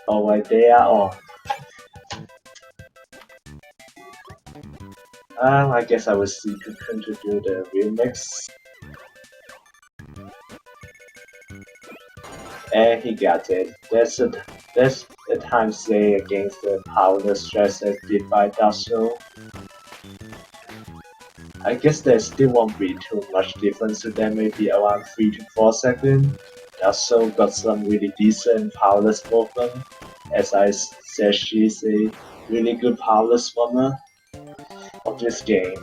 Oh, right, they are on. I guess I will see Cocoon to do the remix. And he got it. That's a time slay against the powerless stress as did by Darksol. I guess there still won't be too much difference to them, maybe around 3 to 4 seconds. Darksol got some really decent powerless movement. As I said, she's a really good powerless swimmer of this game.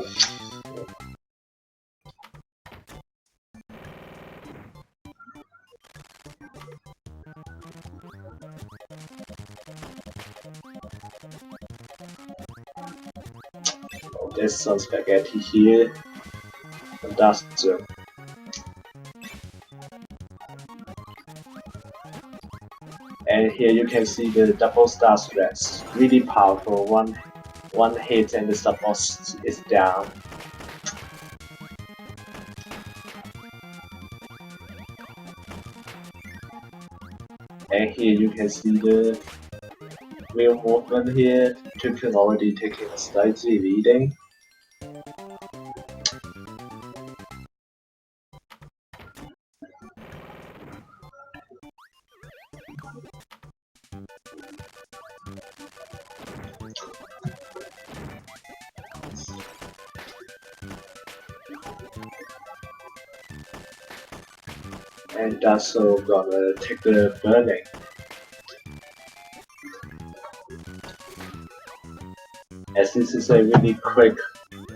Oh, there's some spaghetti here. And that's it. And here you can see the double star stress. Really powerful. One hit and the support is down. And here you can see the real movement here. Cocoon already taking a slightly leading. And Darksol gonna take the burning. As this is a really quick,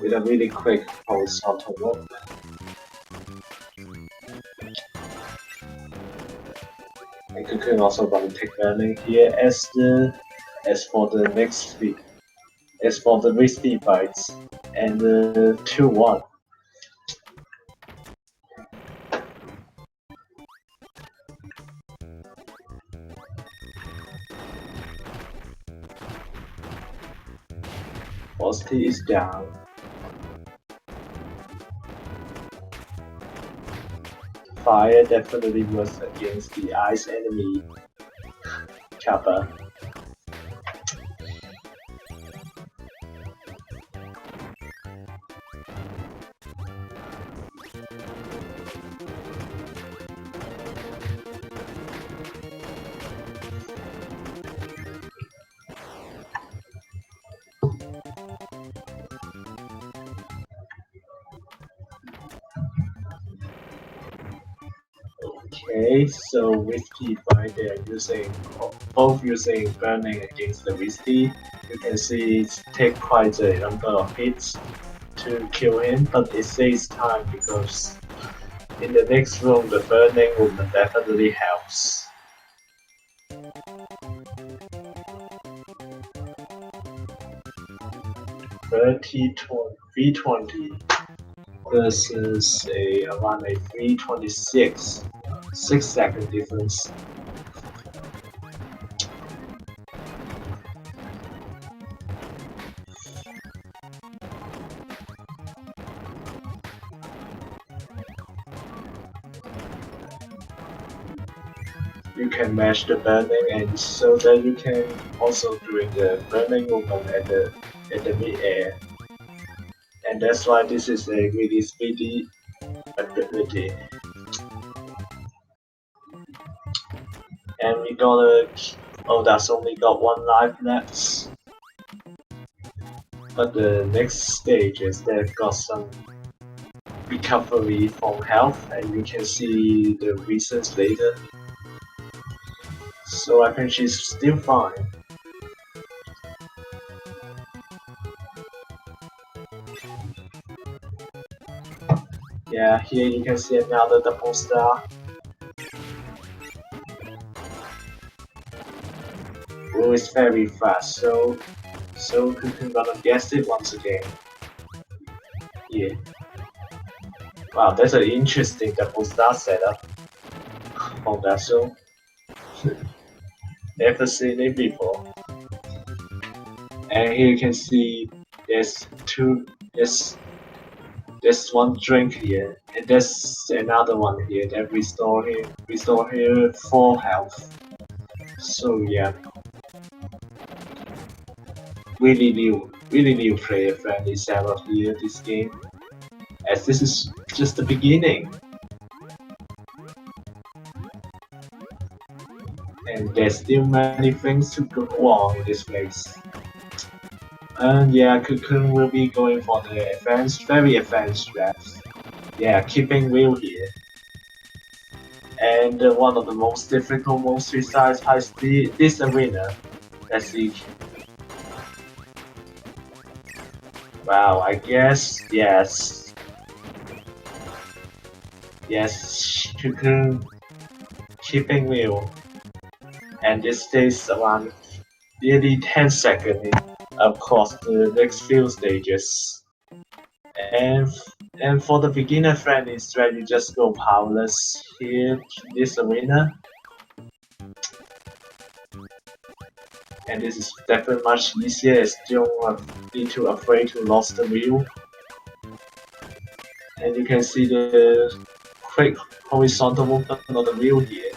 with a really quick horizontal movement. And Cocoon also gonna take burning here as for the next speed. As for the risky fights and 2-1. Velocity is down. Fire definitely was against the ice enemy Kappa. Okay, so Whiskey Fight, they're both using burning against the Whiskey. You can see it takes quite a number of hits to kill him, but it saves time because in the next room the burning movement definitely helps. $320 versus around a 326. 6-second difference. You can match the burning, and so that you can also doing the burning movement at the mid-air. And that's why this is a really speedy ability. And we gotta. Oh, that's only got 1 life left. But the next stage is they've got some recovery from health, and you can see the reasons later. So I think she's still fine. Yeah, here you can see another double star. Oh, it's very fast, so Cocoon gonna guess it once again. Yeah. Wow, that's an interesting double star setup on that show. Never seen it before. And here you can see there's one drink here, and there's another one here that restore here 4 health. So yeah, really new player friendly server here this game, as this is just the beginning. And there's still many things to go on in this place. And yeah, Cocoon will be going for the advanced, very advanced straps. Yeah, keeping real here. And one of the most difficult, most precise high speed, this arena. Let's see. Wow, I guess, yes. Yes, Cocoon keeping real. And this takes around nearly 10 seconds across the next few stages. And and for the beginner friendly strat, you just go powerless here in this arena. And this is definitely much easier as you don't need to afraid to lose the wheel. And you can see the quick horizontal movement on the wheel here.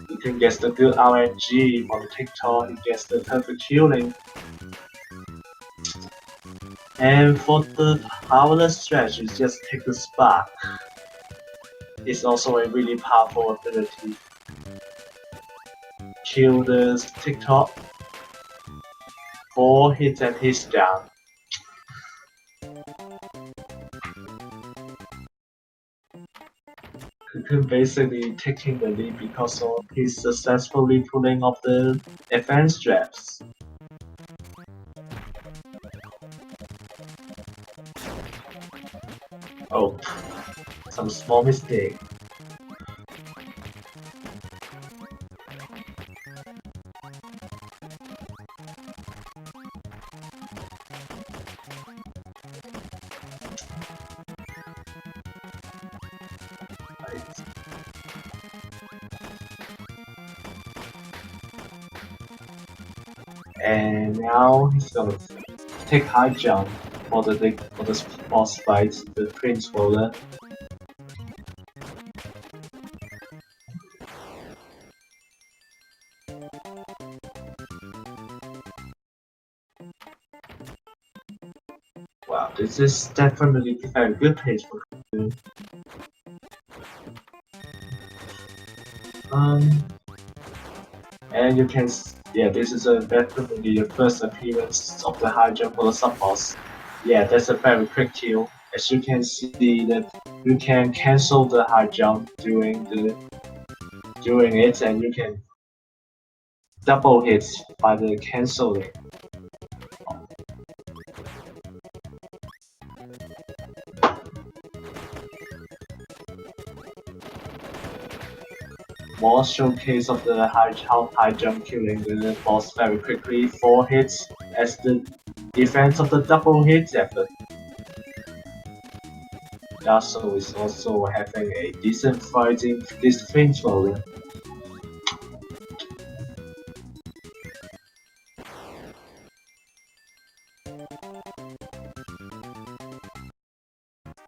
You can get the good RNG on the TikTok, you get the perfect healing. And for the powerless stretch, you just take the spark. It's also a really powerful ability. Kill the TikTok. 4 hits and he's down. Cocoon basically taking the lead because of he's successfully pulling off the advanced straps. Oh, some small mistake. And now he's gonna take high jump for the boss fight, the Prince Roller. Wow, this is definitely a very good pace for Cocoon. And you can, yeah, this is definitely the first appearance of the high jump for the sub boss. Yeah, that's a very quick kill. As you can see that you can cancel the high jump during it, and you can double hit by the canceling. More showcase of the high jump killing the boss very quickly. 4 hits as the defense of the double hit effort. Darksol is also having a decent fighting this Prince Roller.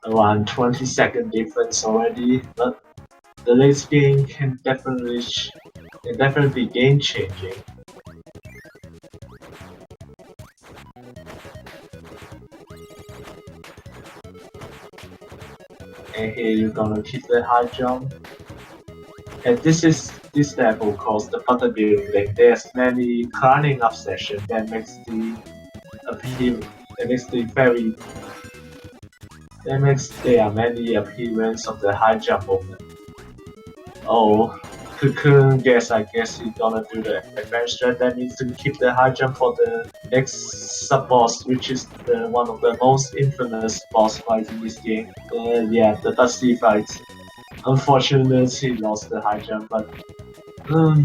Around 20-second difference already, but the late game can definitely be game changing. And here you're gonna keep the high jump. And this level called the button building. There's many climbing up sessions that makes the there are many appearance of the high jump movement. Oh, Cocoon, I guess he's gonna do the advanced strat that needs to keep the high jump for the next sub-boss, which is one of the most infamous boss fights in this game. Yeah, the Dusty fight. Unfortunately, he lost the high jump, but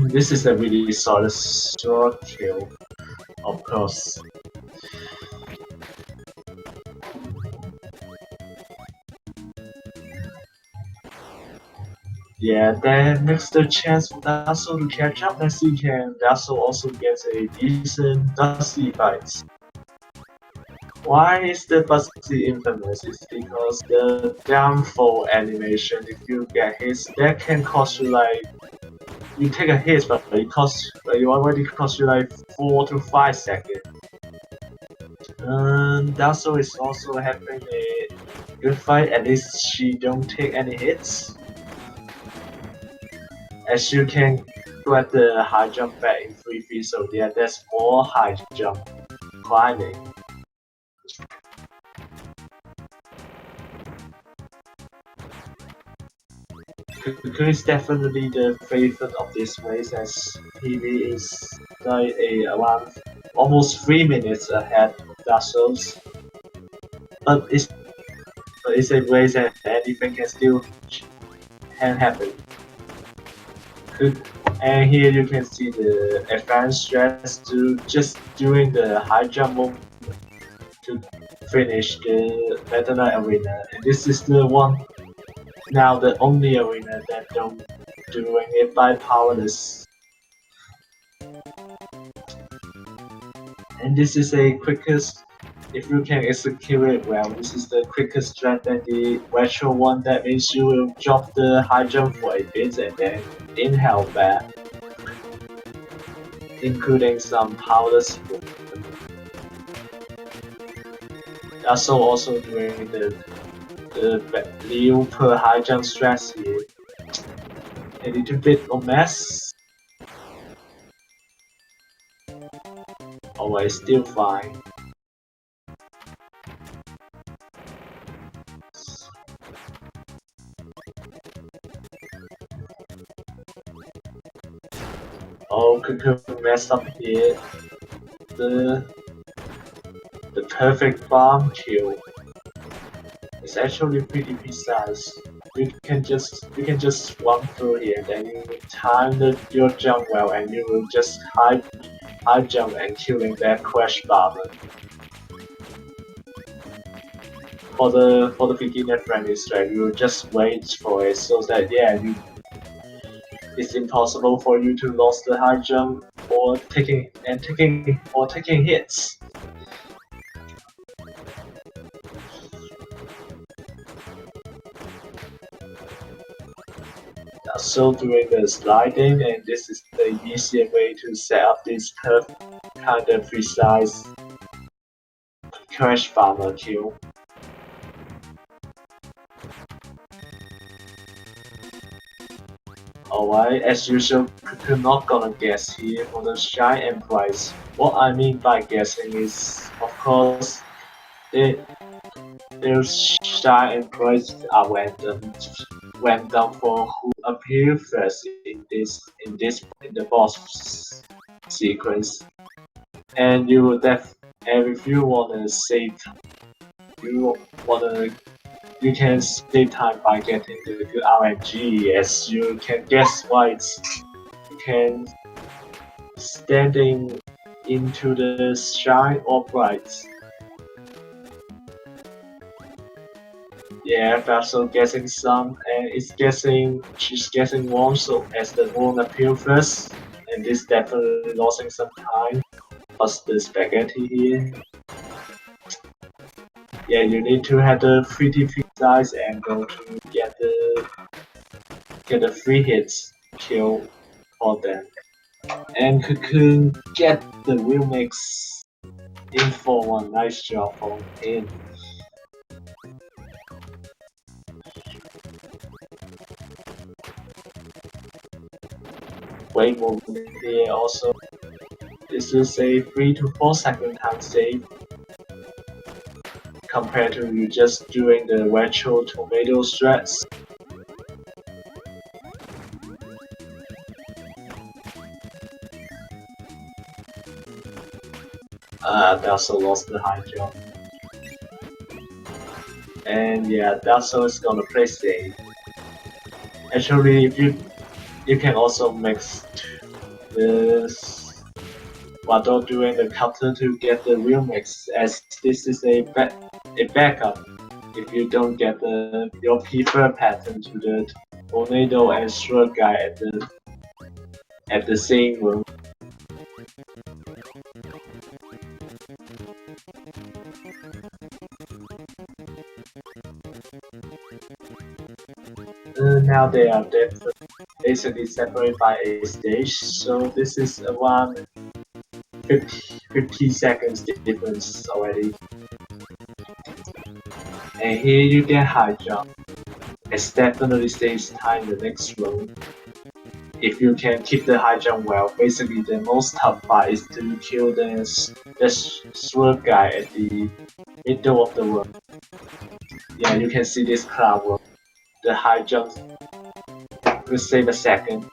this is a really solid short kill, of course. Yeah, that makes the chance for Darksol to catch up next weekend. Darksol also gets a decent Dusty fight. Why is the Dusty infamous? It's because the downfall animation, if you get hit, that can cost you like you take a hit, but it already costs you like 4 to 5 seconds. Darksol is also having a good fight. At least she don't take any hits, as you can grab the high jump back in 3 feet. So yeah, there's more high jump climbing. Kirby is definitely the favorite of this race, as PB is like around almost 3 minutes ahead of Darksol. But it's a race that anything can happen. And here you can see the advanced stress to just doing the high jump movement to finish the Meta Knight arena. And this is the one, now the only arena that don't doing it by powerless. And this is a quickest, if you can execute it well, this is the quickest strat than the virtual one. That means you will drop the high jump for a bit and then inhale back, including some powerless movement. Also doing the Liu per high jump stress here. A little bit of mess. Always still fine. Oh, Cocoon messed up here. The perfect bomb kill. It's actually pretty precise. You can just run through here, then you time your jump well, and you will just high jump and killing that crash bomber. For the beginner friendly strat, you will just wait for it so that it's impossible for you to lose the high jump or taking hits. So doing the sliding, and this is the easier way to set up this kind of precise crash farmer kill. Alright, as usual, we're not gonna guess here for the shine and price. What I mean by guessing is, of course, their shine and price are random for who appear first in the boss sequence. And if you wanna save, you can save time by getting the good RNG, as you can guess right. You can standing into the shine or bright. Yeah, Darksol guessing some, and she's guessing one, so as the moon appear first, and this definitely losing some time. Plus the spaghetti here. Yeah, you need to have the pretty precise angle to get the free hits kill for them. And Cocoon get the real mix in for one. Nice job from him. Great movement here also. This is a 3 to 4 second time save compared to you just doing the virtual tomato strats. Darksol lost the high jump. And yeah, Darksol is gonna play safe. Actually, if you can also mix this while doing the counter to get the real mix, as this is a backup if you don't get your preferred pattern to the tornado and shrug guy at the same room. Now they are different. basically separated by a stage, so this is around 50 seconds difference already. And here you get high jump. It definitely saves time the next round. If you can keep the high jump well, basically the most tough part is to kill the sword guy at the middle of the world. Yeah, you can see this cloud world. The high jump will save a second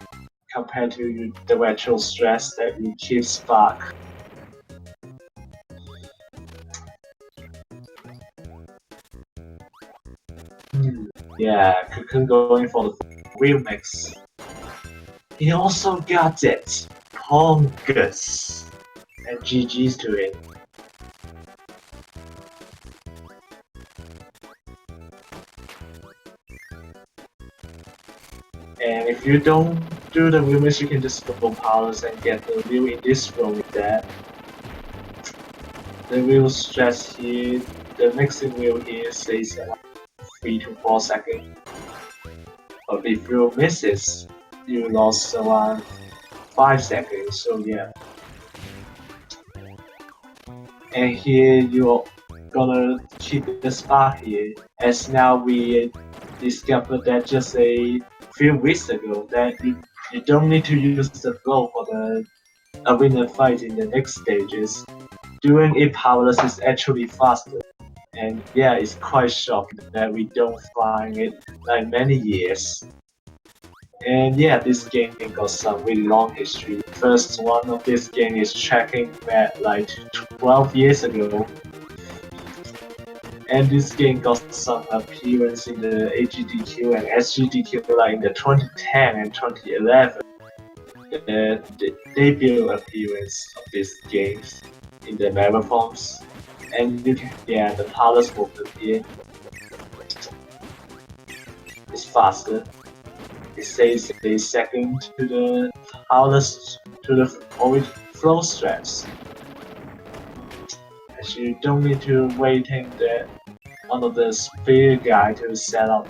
compared to the virtual stress that you keep spark. Yeah, Cocoon going for the remix. He also got it. Pongus. And GG's to it. And if you don't do the remix, you can just go powers and get the view in this room with that. The real stress here, the mixing wheel here says 3 to 4 seconds. But if you miss it, you lost around 5 seconds, so yeah. And here you're gonna keep the spark here, as now we discovered that just a few weeks ago that you don't need to use the flow for the arena fight in the next stages. Doing it powerless is actually faster. And yeah, it's quite shocking that we don't find it like many years. And yeah, this game got some really long history. First one of this game is tracking back like 12 years ago. And this game got some appearance in the AGDQ and SGDQ like in the 2010 and 2011. The debut appearance of these games in the marathons. And you can, yeah, the palace movement here is faster. It saves a second to the palace to the flow straps. As you don't need to waiting the one of the spear guy to set up.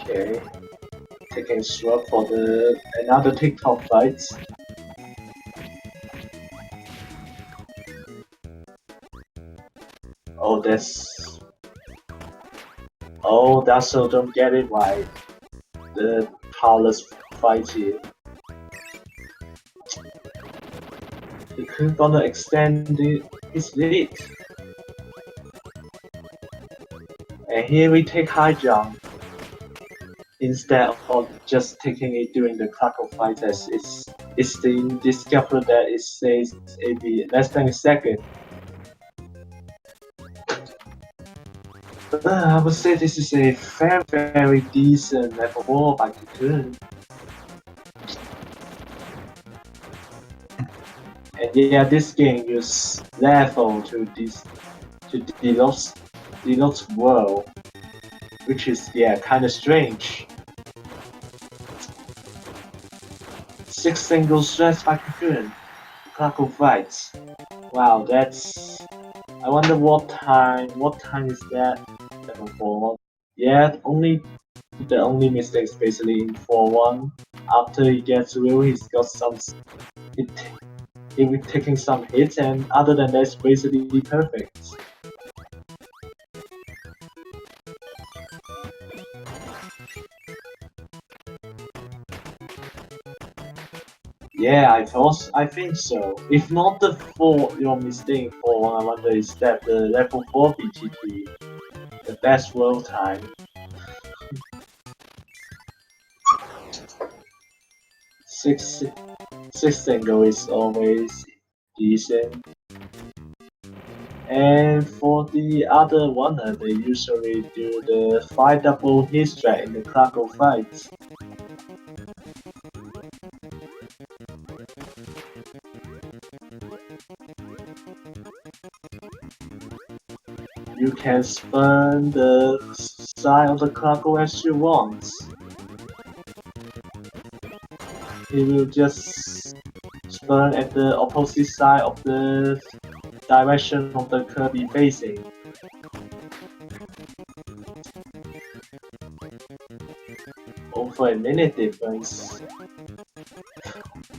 Okay, taking swap for the another TikTok fight. Oh, Darksol don't get it right. The powerless fight here. He could gonna extend his lead. And here we take high jump instead of just taking it during the Krakow fight, as it's the discovered that it says maybe less than a second. I would say this is a very decent level 4 by Cocoon. And yeah, this game uses level to deluxe world, which is yeah kinda strange. 6 single stress by Cocoon. Krakow fights. Wow, that's I wonder what time is that level 4? Yeah, the only mistake is basically in 4-1. After he gets real, he's got some he will taking some hits, and other than that, it's basically perfect. Yeah, I think so. If not the 4, your mistake for 1, I wonder is that the level 4 BTT, the best world time. 6 single is always decent. And for the other one, they usually do the 5 double hit strat in the Krakow fights. You can spin the side of the Krakow as you want. He will just spin at the opposite side of the direction of the Kirby facing. Over a minute difference.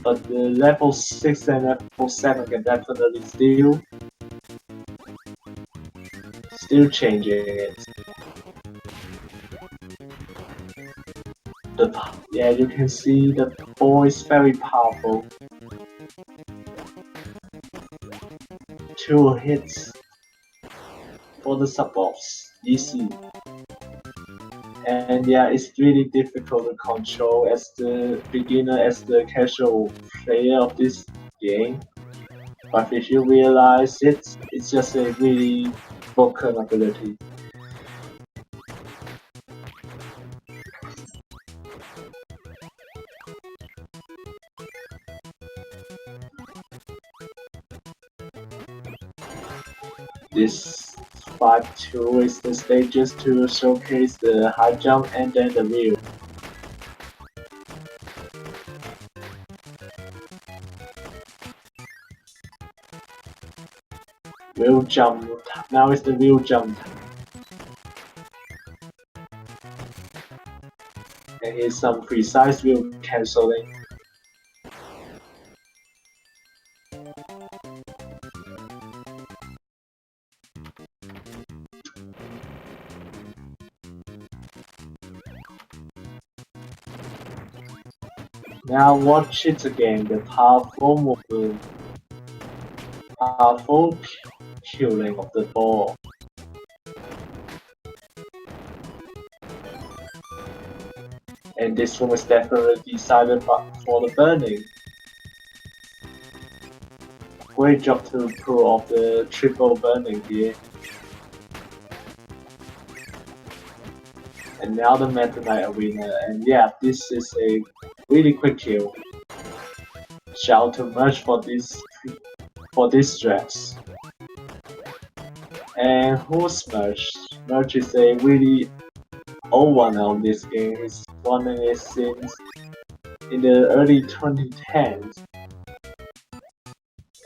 But the level 6 and level 7 can definitely still changing it. Yeah, you can see the ball is very powerful. 2 hits for the sub-boss, easy. And yeah, it's really difficult to control as the beginner, as the casual player of this game. But if you realize it's just a really broken ability. This 5-2 is the stages to showcase the high jump and then the wheel. Wheel jump. Now it's the wheel jump. And here's some precise wheel cancelling. Now watch it again, the powerful movement, powerful killing of the ball. And this one was definitely decided for the burning. Great job to pull off the triple burning here. And now the Meta Knight Arena, and yeah, this is a really quick kill. Shout out to Merch for this dress. And who's Merch? Merch is a really old one on this game. He's running it since in the early 2010s.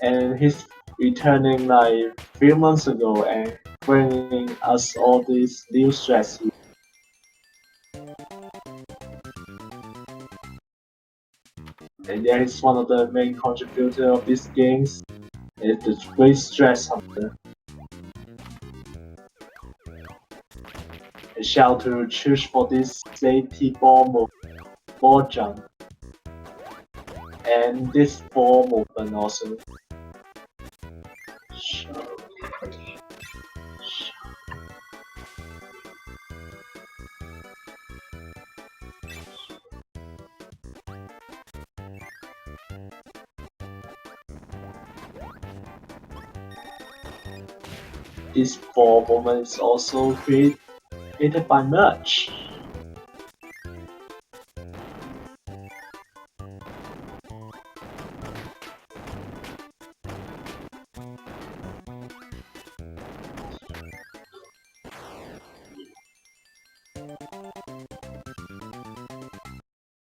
And he's returning like a few months ago and bringing us all these new strats. And yeah, he's one of the main contributors of these games. It's the great stress hunter. And shout to choose for this safety ball jump. And this ball movement also. This ball movement is also created by Merch.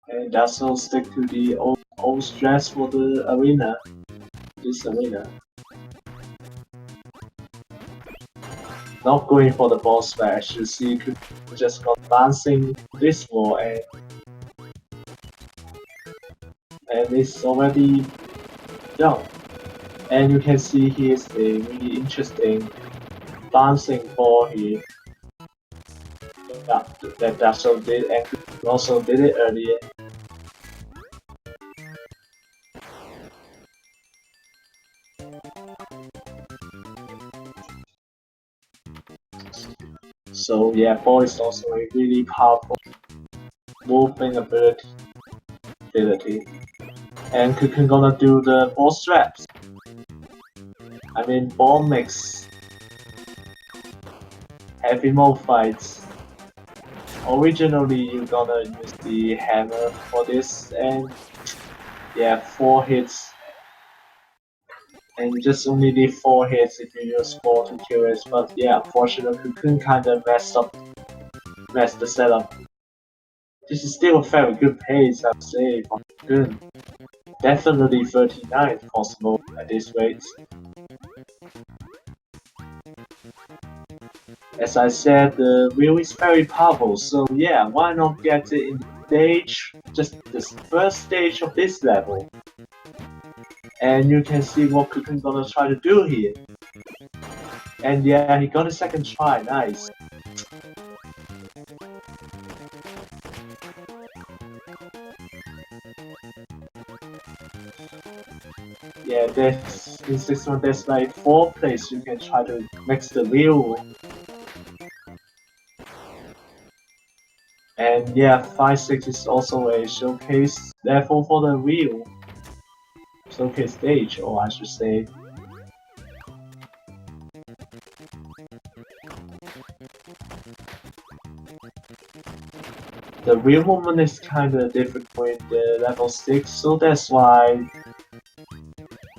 And Darksol stick to the old strats for the arena. This arena. Not going for the ball smash, you see just got bouncing this wall and it's already done. And you can see here's a really interesting bouncing ball here. That Darksol did and also did it earlier. So yeah, ball is also a really powerful moving ability. And Cocoon gonna do the ball straps. I mean ball mix heavy mode fights. Originally, you're gonna use the hammer for this, and yeah, 4 hits. And just only need 4 hits if you use 4 to kill it, but yeah, unfortunately, Cocoon kinda messed the setup. This is still a very good pace, I'd say, for Cocoon. Definitely 39 if possible at this rate. As I said, the wheel is very powerful, so yeah, why not get it in the stage, just the first stage of this level. And you can see what Cocoon gonna try to do here. And yeah, he got a second try, nice. Yeah, in this one there's like 4 places you can try to mix the wheel. And yeah, 5-6 is also a showcase level for the wheel. Showcase stage, or I should say. The wheel movement is kinda difficult in the level 6, so that's why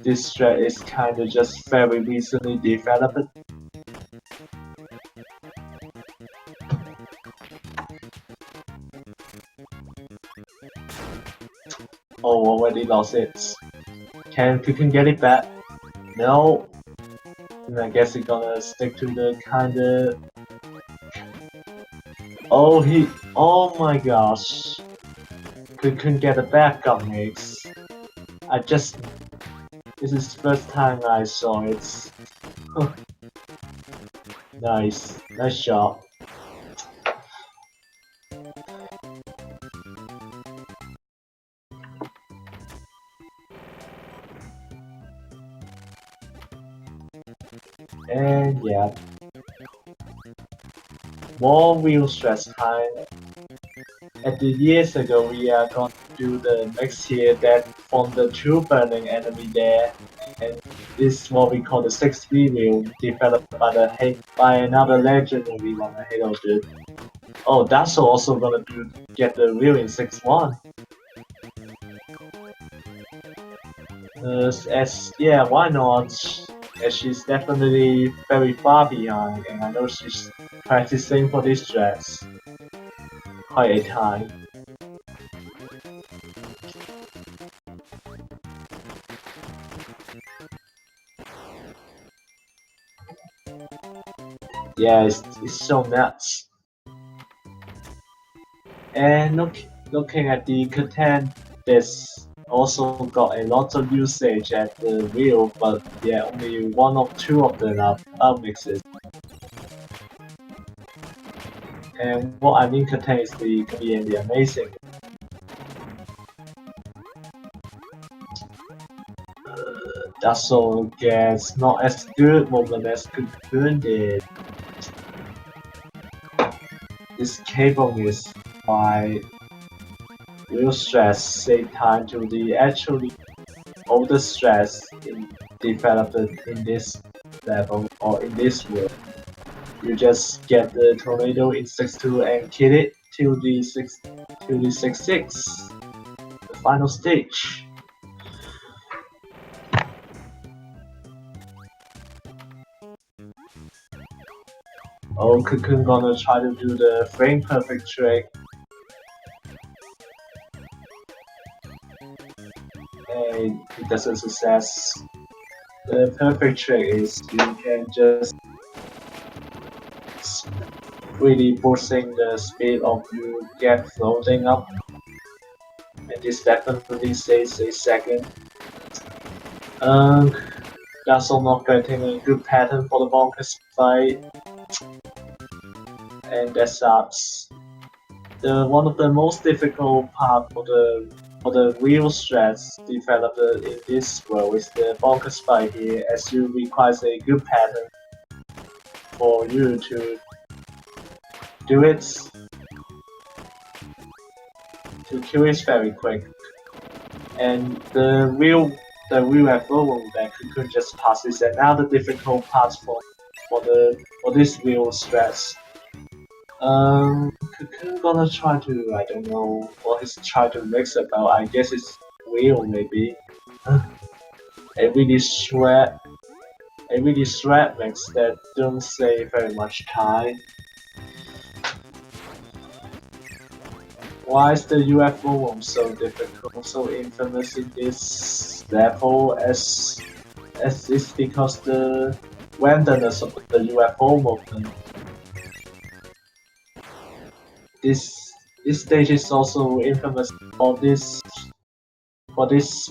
this strat is kinda just very recently developed. Oh, already lost it. Can Cocoon get it back? No. And I guess he's gonna stick to the kinda... Oh my gosh. Cocoon get a backup mix. This is the first time I saw it. Nice shot. And yeah, more wheel stress time. At the years ago, we are going to do the mix here that from the 2 burning enemy there, and this is what we call the 6-3 wheel, developed by another legendary one, the Halo dude. Oh, that's also gonna get the wheel in 6-1. Yeah, why not? As she's definitely very far behind, and I know she's practicing for this dress quite a time. Yeah, it's so nuts. And looking at the content, there's also got a lot of usage at the wheel, but yeah, only 1 or 2 of them are mixes. And what I mean content is the Kirby and the amazing. Darksol gets not as good movement as Cocoon did. This cable is by wheel stress save time to the actually older stress developed in this level or in this world. You just get the tornado in 6-2 and kill it till the 6-6, the final stage. Oh, Cocoon gonna try to do the frame perfect trick. And it doesn't success. The perfect trick is you can just really boosting the speed of you get floating up. And this definitely saves a second. That's all not getting a good pattern for the bonkers fight. And that sucks. One of the most difficult part for the wheel strats developed in this world is the bonkers fight here, as you requires a good pattern for you to do it. To kill it very quick. And the wheel at Global that Cocoon just passes another difficult part for this real stress. Cocoon gonna try to, I don't know what he's trying to mix about. I guess it's wheel maybe. A really shred mix that don't say very much time. Why is the UFO room so difficult, so infamous in this level? As it's because the randomness of the UFO movement. This stage is also infamous for this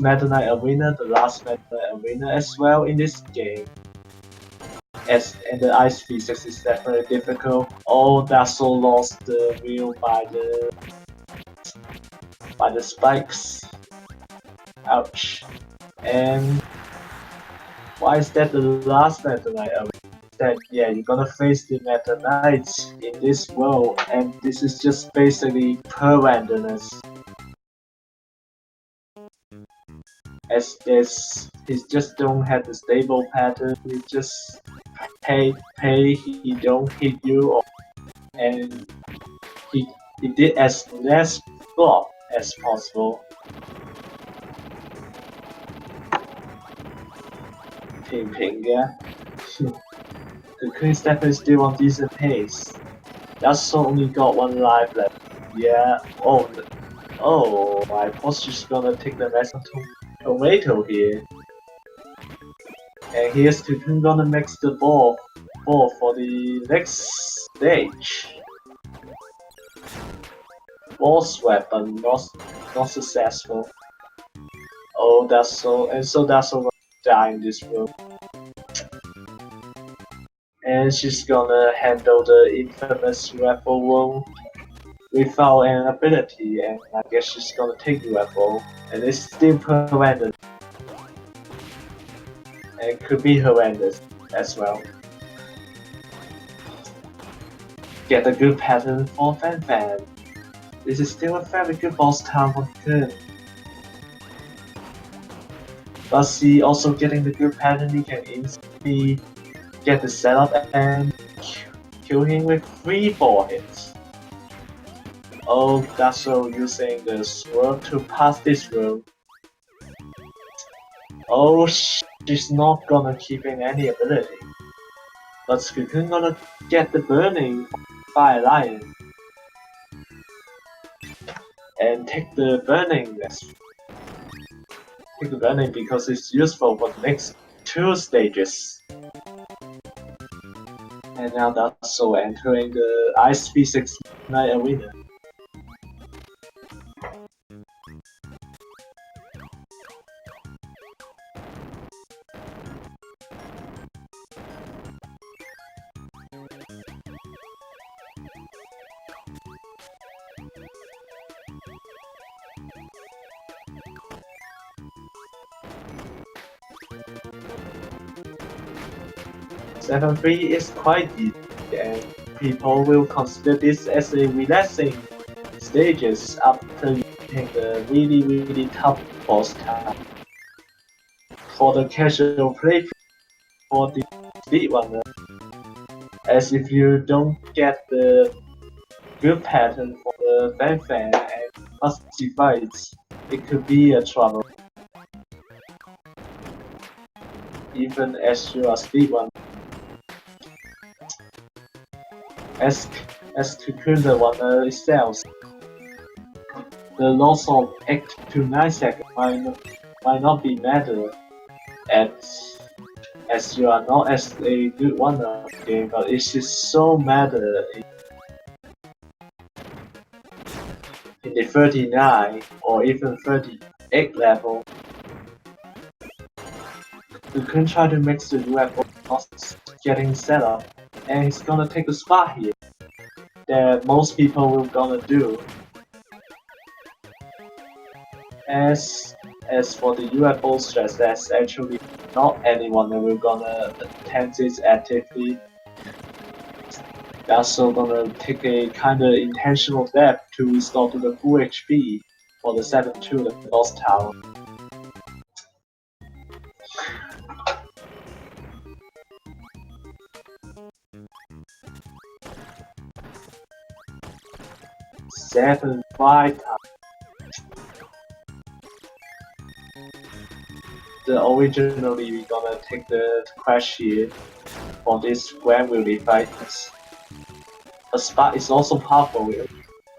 Meta Knight Arena, the last Meta Knight Arena as well in this game. And the ice physics is definitely difficult. Oh, Darksol lost the wheel by the spikes. Ouch. And why is that the last Meta Knight Arena? That yeah, you're gonna face the Meta Knights in this world, and this is just basically per randomness. As this, he just don't have the stable pattern. He just pay, he don't hit you, and he did as less block as possible. Ping, yeah. The Queen Stepper is still on decent pace. Darksol only got one life left. Yeah. Oh, I thought she's gonna take the rest of tomato here. And here's Cocoon gonna mix the ball for the next stage. Boss weapon not successful. Oh, Darksol gonna die in this room. And she's gonna handle the infamous UFO room without an ability, and I guess she's gonna take UFO, and it's still horrendous. And it could be horrendous as well. Get a good pattern for Fan. This is still a very good boss time for Kirby. But see, also getting the good pattern, he can instantly get the setup and kill him with 3-4 hits. Oh, Darksol using the swerve to pass this room. Oh, she's not gonna keep in any ability. But Cocoon gonna get the burning Fire Lion. And take the burning Take the burning because it's useful for the next 2 stages. And now Darksol entering the Ice Physics Night Arena. Seven 3 is quite easy, and people will consider this as a relaxing stages after hitting the really tough boss time. For the casual play, for the speedrunner, as if you don't get the good pattern for the fan and musty fights, it could be a trouble. Even as you are speedrunner. As Cocoon the runner itself, the loss of 8 to 9 seconds might not be matter, as you are not as a good runner of the game, but it is so matter in the 39 or even 38 level. Cocoon try to mix the UFO not getting set up, and he's gonna take a spot here that most people will gonna do. As for the UFO stress, that's actually not anyone that will gonna attempt it actively. That's also gonna take a kinda intentional step to restore to the full HP for the 7-2 the boss tower. 75 times. Originally we're gonna take the crash here for this grand wheelie fights. The spot is also powerful with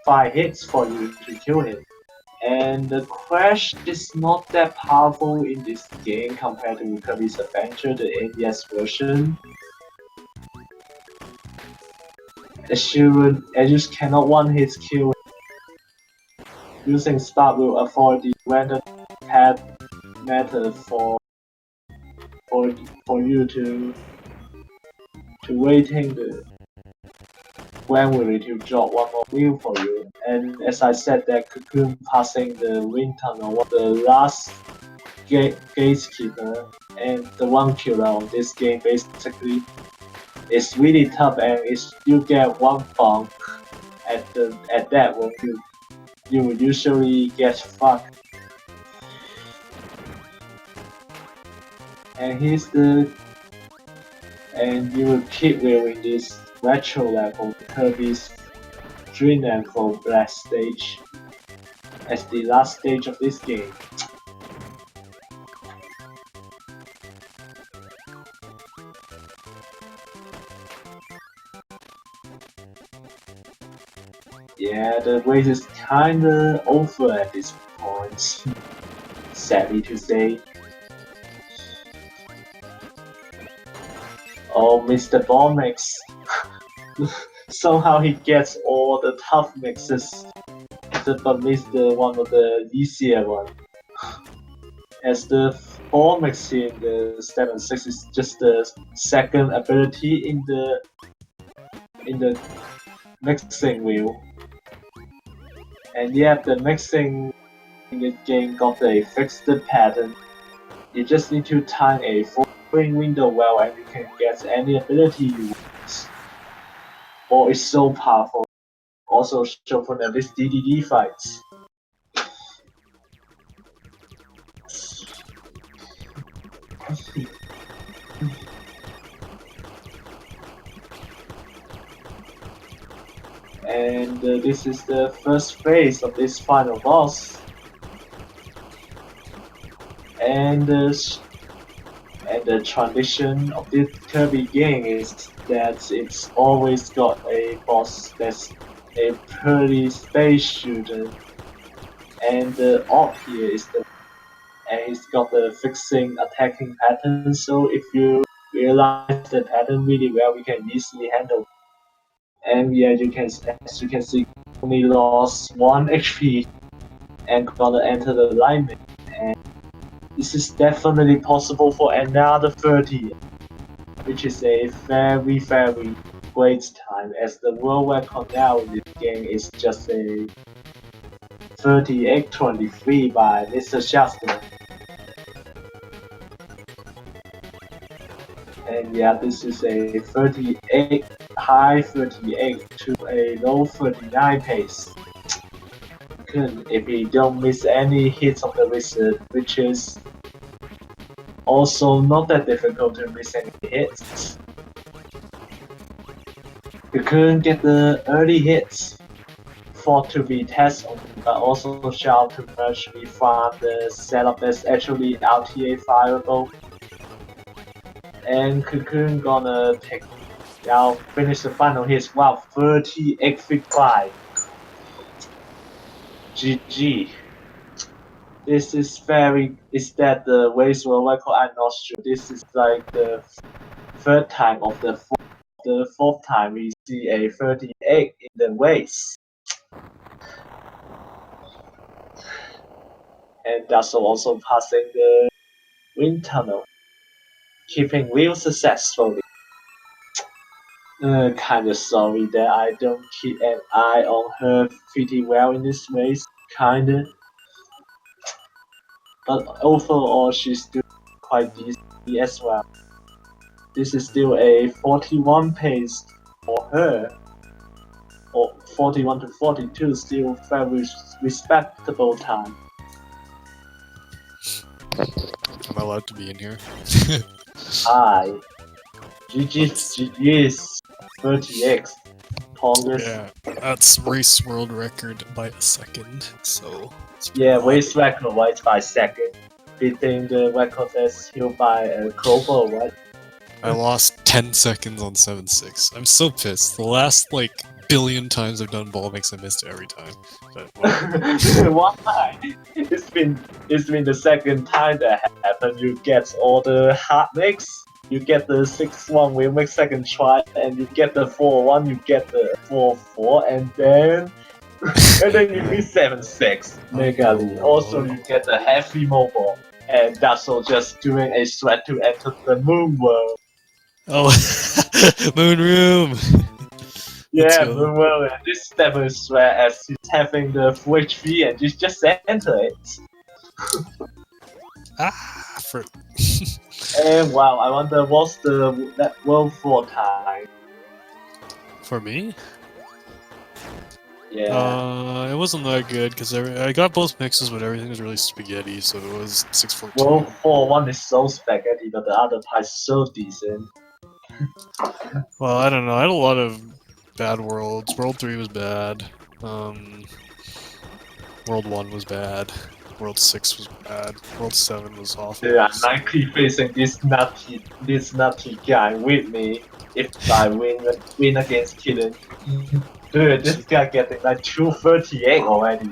5 hits for you to kill him. And the crash is not that powerful in this game compared to Kirby's Adventure, the NES version. As you just cannot one-hit kill. Using Spark will avoid the random path method for you to waiting the grand wheelie to drop one more wheel for you. And as I said, that Cocoon passing the wind tunnel was the last gatekeeper and the one killer on this game. Basically, it's really tough, and you get one bonk at that when you usually get fucked. And you will keep wearing this retro level, Kirby's Dream Level Black stage, as the last stage of this game. Yeah, the race is kinda over at this point, sadly to say. Oh, Mr. Ball Mix. Somehow he gets all the tough mixes, but missed one of the easier one. As the ball mix in the 7-6 is just the second ability in the mixing wheel. And yeah, the mixing in the game got a fixed pattern. You just need to time a following window well and you can get any ability you want. Or it's so powerful. Also shown from this DDD fights. And this is the first phase of this final boss. And the tradition of this Kirby game is that it's always got a boss that's a pretty space shooter. And the odd here is and he's got the fixing attacking pattern, so if you realize the pattern really well, you can easily handle it. And yeah, as you can see, only lost 1 HP and gonna enter the alignment. And this is definitely possible for another 30, which is a very, very great time, as the world record now in this game is just a 38-23 by Mr. Shasta. And yeah, this is a 38, high 38 to a low 39 pace. If you don't miss any hits of the wizard, which is also not that difficult to miss any hits. You couldn't get the early hits for to be test on, but also shout to merge we found the setup that's actually LTA fireable. And Cocoon gonna finish the final hits. Wow, 38-5. GG. This is is that the race world record? I'm not sure. This is like the third time of the fourth time we see a 38 in the race. And Darksol also passing the wind tunnel, keeping wheel successfully. Kinda sorry that I don't keep an eye on her pretty well in this race, kinda. But overall, she's doing quite decent as well. This is still a 41 pace for her, or 41 to 42, still very respectable time. Am I allowed to be in here? Hi. GG's 30x August. Yeah, that's race world record by a second. So it's pretty Yeah, odd. race record right by second, beating the record that's held by global, right? I lost 10 seconds on 7-6. I'm so pissed. The last like billion times I've done ball mix, I missed it every time. But whatever. Why? It's been the second time that happened. You get all the hard mix. You get the 6-1 wheel mix second try, and you get the 4-1. You get the 4-4, and then you hit 7-6 megally. Also, you get the heavy mobile, and that's all just doing a threat to enter the moon world. Oh, moon room. Let's Yeah, go. moon world, and this demonstrates as he's having the full HP, and you just enter it. Ah, for And wow, I wonder what's that world 4 time? for me. Yeah, It wasn't that good because I got both mixes, but everything was really spaghetti. So it was 6-4-2. world 4 one is so spaghetti, but the other part is so decent. Well, I don't know. I had a lot of bad worlds. World 3 was bad. World 1 was bad. World 6 was bad. World 7 was awful. Dude, I'm likely facing this nutty guy with me if I win against Kitten. Dude, this guy getting like 238 already.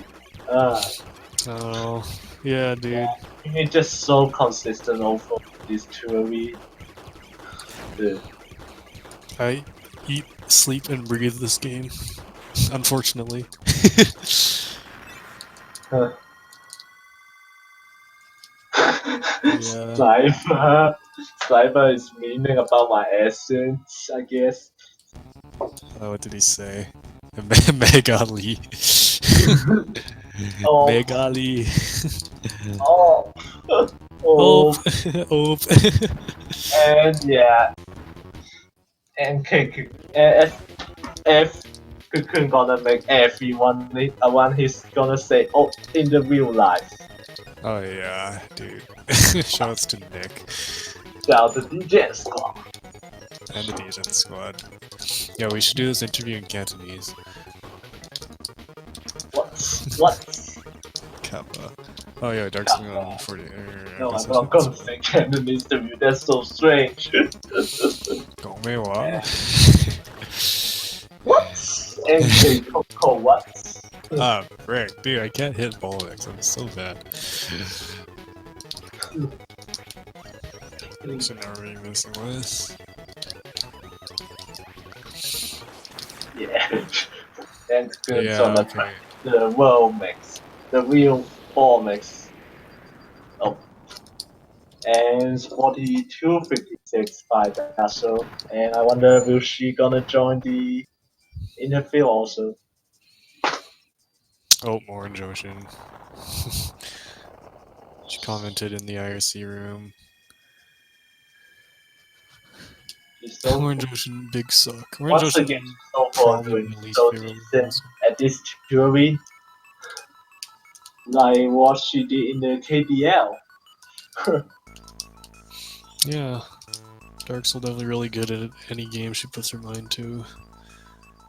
Oh, yeah, dude. He's just so consistent over this 2 Dude. I eat, sleep, and breathe this game. Unfortunately. Huh. Yeah. Cyber is meaning about my essence, I guess. What did he say? Megali. Oh, Megali. oh, oh, Oh. and yeah, and if Cocoon gonna make everyone one he's gonna say, oh, in the real life. Oh yeah, dude. Shoutouts to Nick Shout out to DJ Squad. and the DJ squad. Yeah, we should do this interview in Cantonese. What? Kappa. Oh yeah, Darksol88. No, I'm not gonna say Cantonese to you, that's so strange. What? What? MKCocoon, what? Ah, frick. Dude, I can't hit ball mix. I'm so bad. Should never be missing this. Yeah. And good Yeah, on okay. the world mix. The real ball mix. Oh. And 42-56 by Darksol. And I wonder will she gonna join the interview also? Oh, Orange Ocean. She commented in the IRC room. She's so Orange Ocean, big suck. Orange once Ocean, again so far probably doing my least so favorite. decent at this jury. Like what she did in the KDL. Yeah, Darksol definitely really good at any game she puts her mind to.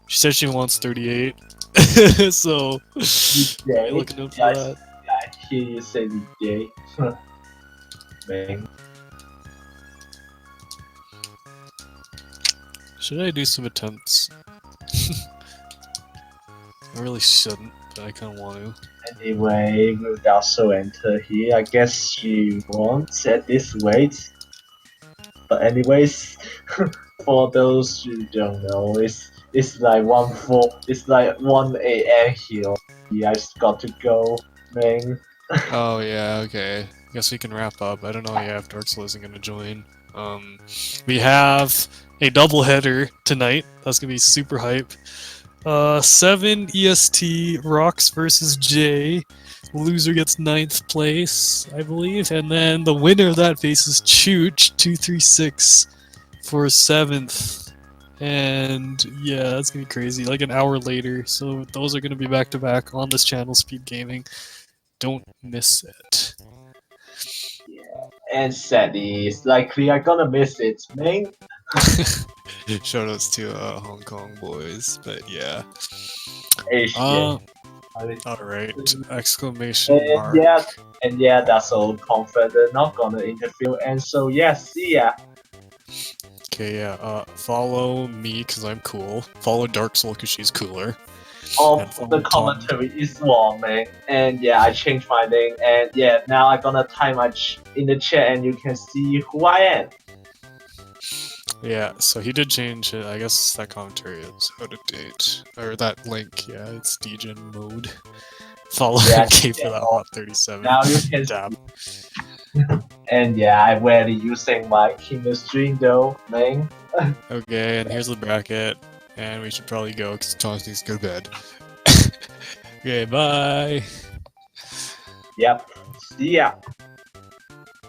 She said she wants 38, so Yeah, looking out for that. I hear you say DJ. Man. Should I do some attempts? I really shouldn't, but I kind of want to. Anyway, will Darksol enter here? I guess she won't at this rate. But anyways, for those who don't know, it's like 1 a.m. here. Yeah, I've got to go, man. Oh yeah, okay. Guess we can wrap up. I don't know yeah, if Darksol isn't gonna join. We have a doubleheader tonight. That's gonna be super hype. 7 EST Rocks versus J. Loser gets 9th place, I believe, and then the winner of that faces Chooch 236 for 7th. And yeah, that's gonna be crazy. Like an hour later. So those are gonna be back to back on this channel, SpeedGaming. Don't miss it. And sadly, it's likely I'm gonna miss it, man. Shoutouts to Hong Kong boys, but yeah. Yeah. Alright. Exclamation And mark. yeah, and yeah, that's all confident, not gonna interfere. And so yeah, see ya. Okay, yeah. Follow me because I'm cool. Follow Darksol because she's cooler. And Of follow the Tom. commentary is wrong, man. And yeah, I changed my name. And yeah, now I'm gonna type my in the chat, and you can see who I am. Yeah, so he did change it. I guess that commentary is out of date. Or that link, yeah, it's degen mode. Follow Yeah, MK for yeah. that Hot 37 Now you can dab. And yeah, I'm already using my chemistry though, man. Okay, and here's the bracket. And we should probably go because Tom needs to go to bed. Okay, bye! Yep. See ya.